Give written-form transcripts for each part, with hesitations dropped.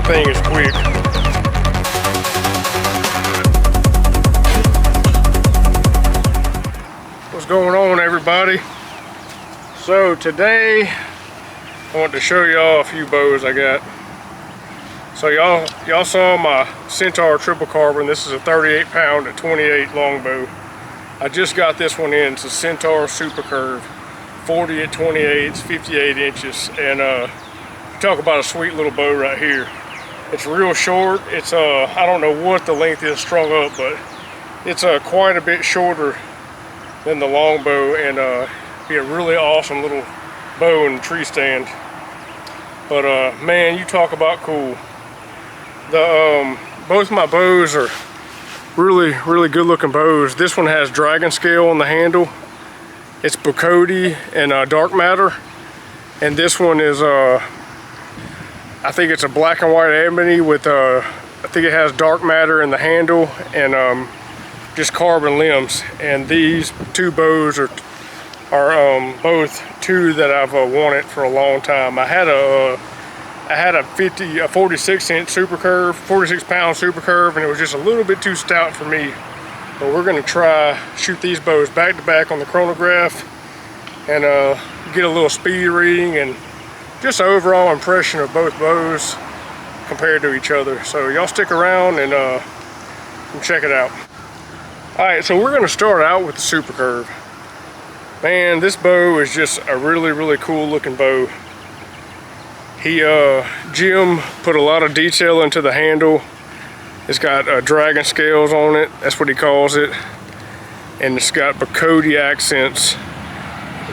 that thing is quick. What's going on, everybody? So today I want to show y'all a few bows I got. So y'all saw my Centaur triple carbon. This is a 38 pound at 28 longbow. I just got this one in. It's a Centaur Supercurve, 40 at 28, it's 58 inches. And talk about a sweet little bow right here. It's real short. It's I don't know what the length is strung up, but it's quite a bit shorter than the longbow, and be a really awesome little bow in the tree stand. But man, you talk about cool. Both my bows are really good looking bows. This one has dragon scale on the handle. It's Bocody and dark matter, and this one is I think it's a black and white ebony with I think it has dark matter in the handle and just carbon limbs. And these two bows are both two that I've wanted for a long time. I had a 46 inch Supercurve, 46 pound Supercurve, and it was just a little bit too stout for me. But we're gonna try shoot these bows back to back on the Chronograph and get a little speed reading and just an overall impression of both bows compared to each other. So y'all stick around and check it out. All right, so we're gonna start out with the Supercurve. Man, this bow is just a really cool looking bow. Jim put a lot of detail into the handle. It's got dragon scales on it, that's what he calls it. And it's got Bocody accents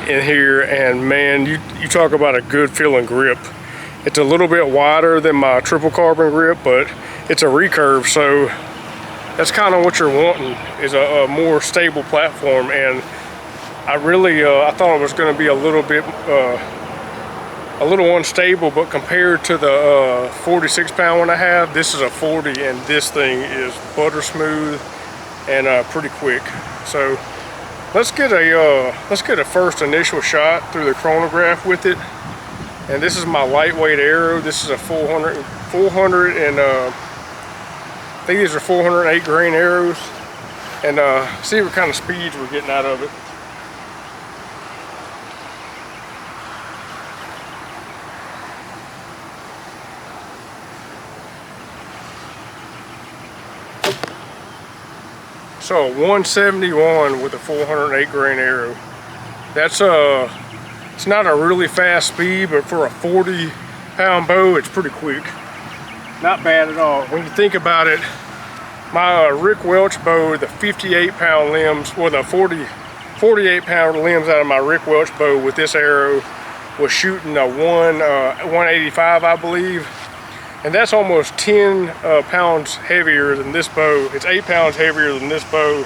in here, and man, you talk about a good feeling grip. It's a little bit wider than my triple carbon grip, but it's a recurve, so that's kind of what you're wanting, is a more stable platform. And I really I thought it was going to be a little bit a little unstable, but compared to the 46 pound one I have, this is a 40, and this thing is butter smooth and pretty quick. So let's get a first initial shot through the Chronograph with it. And this is my lightweight arrow. This is a 400 and I think these are 408 grain arrows, and see what kind of speeds we're getting out of it. So 171 with a 408 grain arrow. That's it's not a really fast speed, but for a 40 pound bow, it's pretty quick. Not bad at all. When you think about it, my Rick Welch bow, the 58 pound limbs, or the 48 pound limbs out of my Rick Welch bow with this arrow was shooting a 185, I believe. And that's almost 10 pounds heavier than this bow. It's 8 pounds heavier than this bow.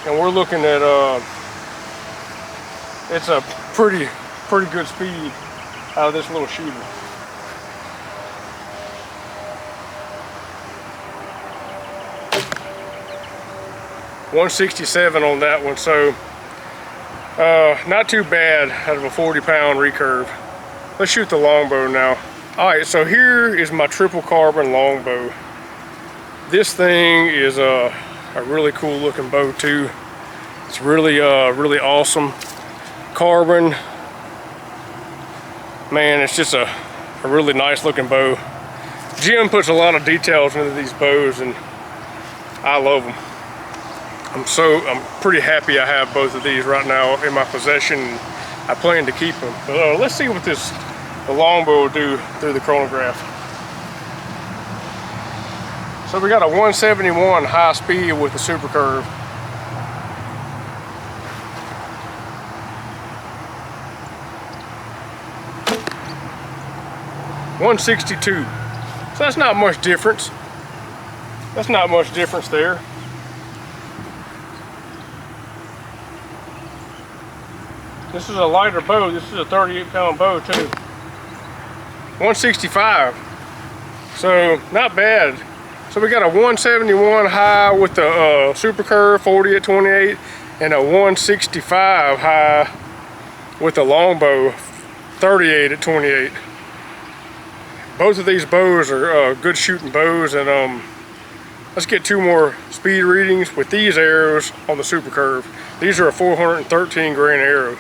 And we're looking at, it's a pretty good speed out of this little shooter. .167 on that one, so not too bad out of a 40 pound recurve. Let's shoot the longbow now. All right, so here is my triple carbon longbow. This thing is a really cool looking bow too. It's really awesome. Carbon, man, it's just a really nice looking bow. Jim puts a lot of details into these bows, and I love them. I'm pretty happy I have both of these right now in my possession. I plan to keep them. But let's see what the longbow will do through the Chronograph. So we got a 171 high speed with the Supercurve. .162. So that's not much difference. That's not much difference there. This is a lighter bow. This is a 38 pound bow too. 165. So not bad. So we got a 171 high with the Supercurve 40 at 28 and a 165 high with the longbow 38 at 28. both of these bows are good shooting bows, and let's get 2 more speed readings with these arrows on the Supercurve. These are a 413 grain arrow.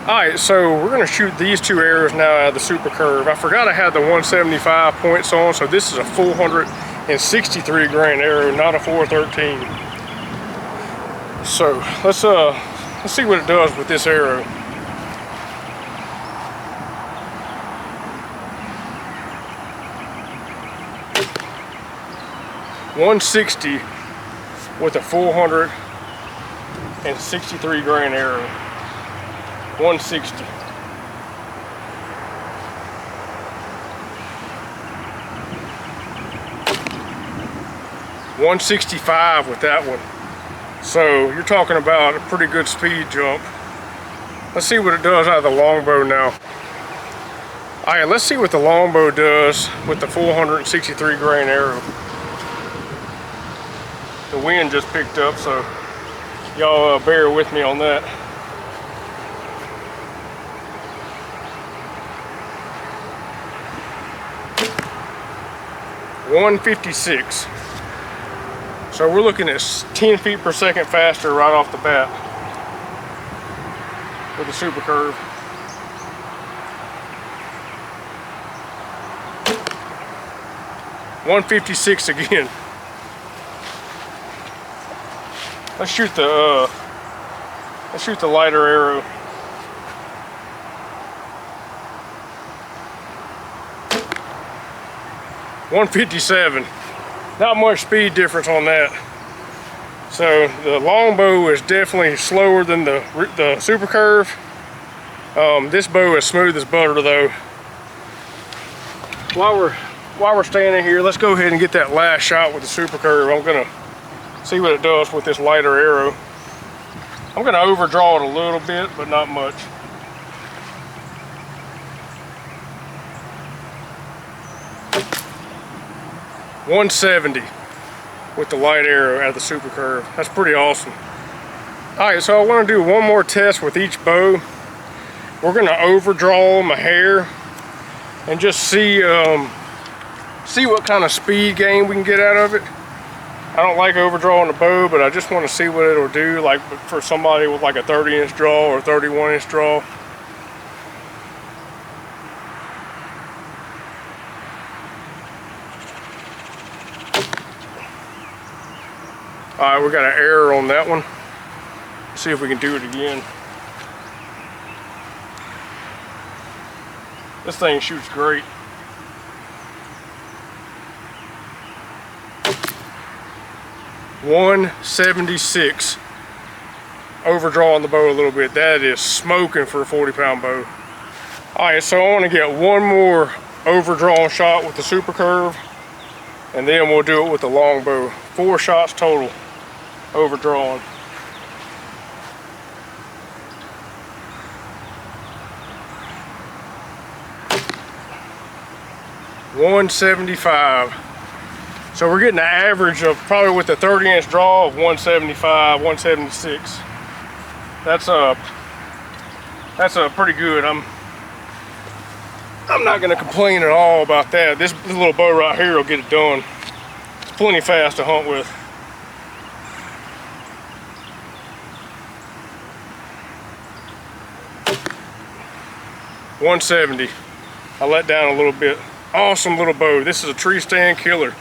Alright, so we're going to shoot these 2 arrows now out of the Supercurve. I forgot I had the 175 points on, so this is a 463 grain arrow, not a 413. So let's see what it does with this arrow. .160 with a 463 grain arrow. 160. .165 with that one. So you're talking about a pretty good speed jump. Let's see what it does out of the longbow now. Alright, let's see what the longbow does with the 463 grain arrow. The wind just picked up, so y'all bear with me on that. .156. So we're looking at 10 feet per second faster right off the bat with the Supercurve. .156 again. Let's shoot the lighter arrow. .157. Not much speed difference on that. So the longbow is definitely slower than the Supercurve. This bow is smooth as butter though. While we're standing here, let's go ahead and get that last shot with the Supercurve. I'm gonna see what it does with this lighter arrow. I'm gonna overdraw it a little bit, but not much. .170 with the light arrow out of the Supercurve. That's pretty awesome. Alright, so I want to do one more test with each bow. We're going to overdraw my hair and just see what kind of speed gain we can get out of it. I don't like overdrawing the bow, but I just want to see what it'll do, like for somebody with like a 30-inch draw or 31-inch draw. Alright, we got an error on that one. Let's see if we can do it again. This thing shoots great. .176. Overdrawing the bow a little bit. That is smoking for a 40-pound bow. Alright, so I want to get one more overdrawn shot with the Supercurve, and then we'll do it with the longbow. 4 shots total overdrawn. .175. So we're getting an average of probably with the 30-inch draw of 175, 176. That's pretty good. I'm not gonna complain at all about that. This little bow right here will get it done. It's plenty fast to hunt with. .170. I let down a little bit. Awesome little bow. This is a tree stand killer.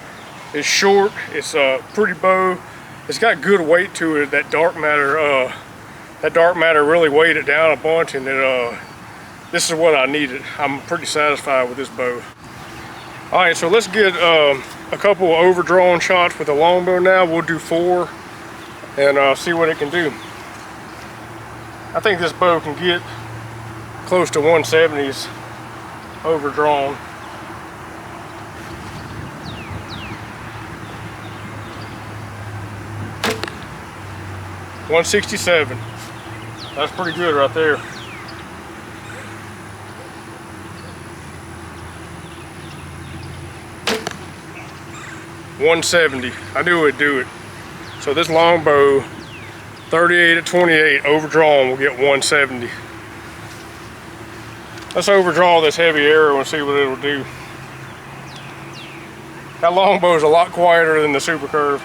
It's short. It's a pretty bow. It's got good weight to it. That dark matter really weighed it down a bunch, and this is what I needed. I'm pretty satisfied with this bow. All right, so let's get a couple of overdrawn shots with the longbow now. We'll do 4 and see what it can do. I think this bow can get close to 170s overdrawn. .167. That's pretty good right there. .170. I knew it would do it. So this longbow, 38 at 28 overdrawn, will get 170. Let's overdraw this heavy arrow and see what it'll do. That longbow is a lot quieter than the Supercurve.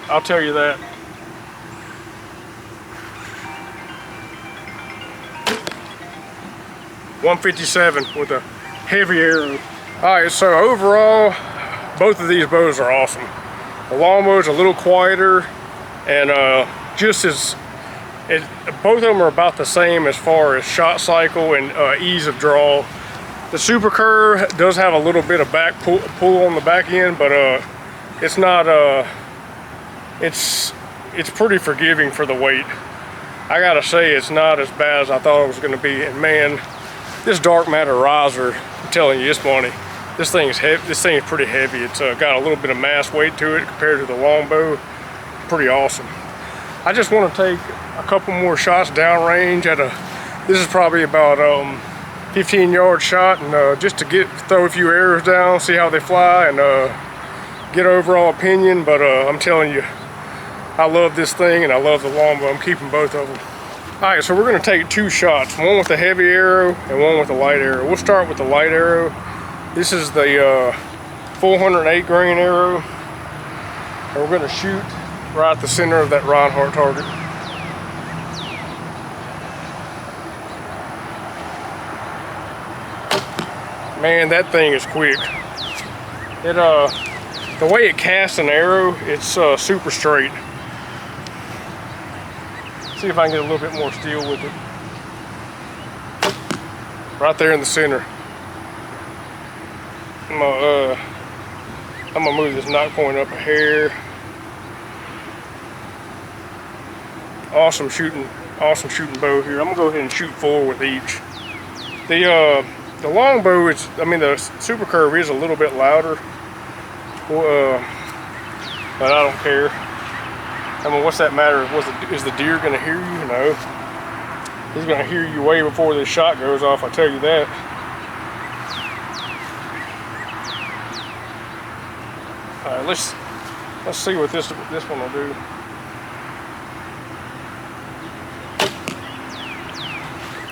I'll tell you that. .157 with a heavy arrow. Alright, so overall, both of these bows are awesome. The longbow is a little quieter, and both of them are about the same as far as shot cycle and ease of draw. The Supercurve does have a little bit of back pull on the back end, but it's not it's pretty forgiving for the weight. I gotta say, it's not as bad as I thought it was gonna be. And man, this dark matter riser, I'm telling you, it's money. This thing is heavy. This thing is pretty heavy. It's got a little bit of mass weight to it compared to the longbow. Pretty awesome. I just want to take a couple more shots downrange at this is probably about 15-yard shot, and just to throw a few arrows down, see how they fly, and get overall opinion. But I'm telling you, I love this thing and I love the longbow. I'm keeping both of them. All right, so we're going to take two shots, one with the heavy arrow and one with the light arrow. We'll start with the light arrow. This is the 408 grain arrow, and we're going to shoot right at the center of that Reinhardt target. Man, that thing is quick. The way it casts an arrow, it's super straight. See if I can get a little bit more steel with it. Right there in the center. I'm gonna move this knock point up a hair. Awesome shooting bow here. I'm gonna go ahead and shoot 4 with each. The longbow the Supercurve is a little bit louder, but I don't care. I mean, what's that matter? Is the deer gonna hear you? No. He's gonna hear you way before this shot goes off, I tell you that. All right, let's see what this one will do.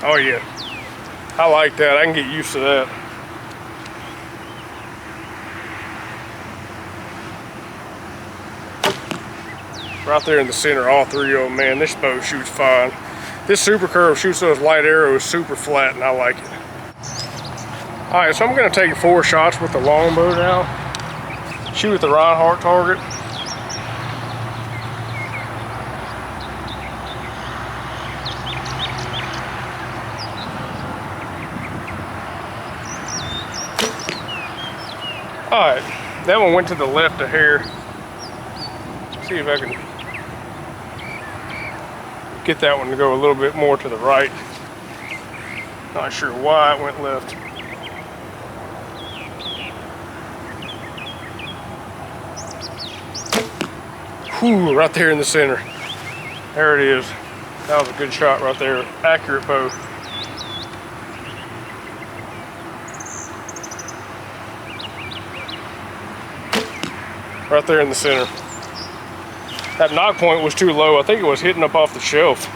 Oh yeah, I like that. I can get used to that. Right there in the center, all 3 of them. Man, this bow shoots fine. This Supercurve shoots those light arrows super flat, and I like it. All right, so I'm gonna take 4 shots with the longbow now. Shoot at the Reinhardt target. Alright, that one went to the left a hair. See if I can get that one to go a little bit more to the right. Not sure why it went left. Whew, right there in the center. There it is. That was a good shot right there. Accurate bow. Right there in the center. That knock point was too low. I think it was hitting up off the shelf.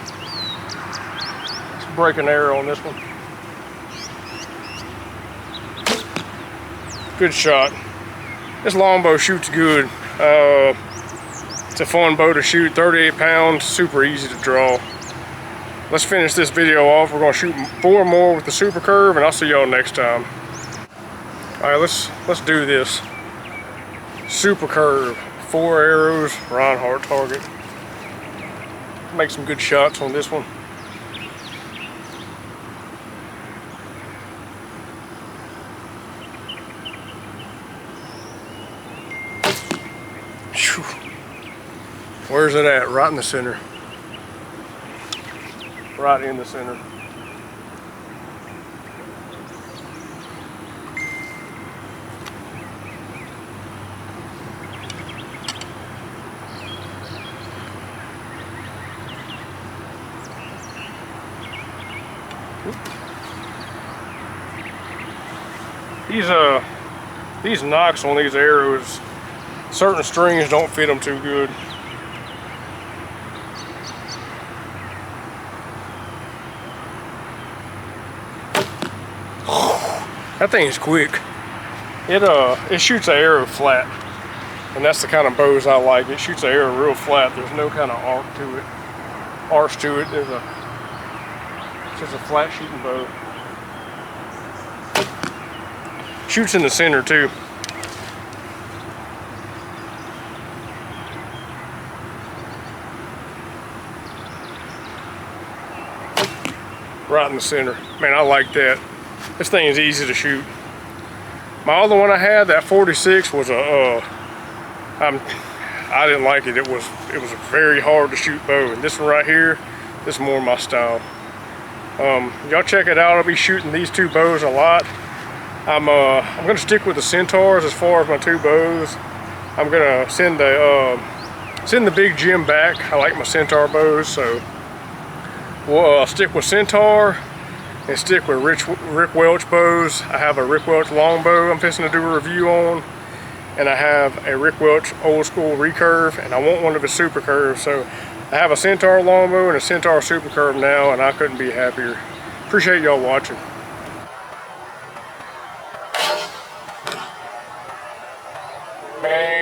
Let's break an arrow on this one. Good shot. This longbow shoots good. It's a fun bow to shoot. 38 pounds, super easy to draw. Let's finish this video off. We're gonna shoot 4 more with the Supercurve, and I'll see y'all next time. All right, let's do this. Supercurve, 4 arrows, Reinhardt target. Make some good shots on this one. Whew. Where's it at? Right in the center. Right in the center. These knocks on these arrows, certain strings don't fit them too good. That thing's quick. It shoots an arrow flat, and that's the kind of bows I like. It shoots an arrow real flat. There's no kind of arc to it. It's just a flat shooting bow. Shoots in the center too. Right in the center. Man, I like that. This thing is easy to shoot. My other one I had, that 46, was I didn't like it. It was a very hard to shoot bow. And this one right here, this is more my style. Y'all check it out. I'll be shooting these two bows a lot. I'm gonna stick with the Centaurs as far as my two bows. I'm gonna send the big Jim back. I like my Centaur bows, so we'll stick with Centaur and stick with Rick Welch bows. I have a Rick Welch Longbow I'm fixing to do a review on, and I have a Rick Welch old school recurve, and I want one of his Supercurves. So I have a Centaur Longbow and a Centaur Supercurve now, and I couldn't be happier. Appreciate y'all watching. Man.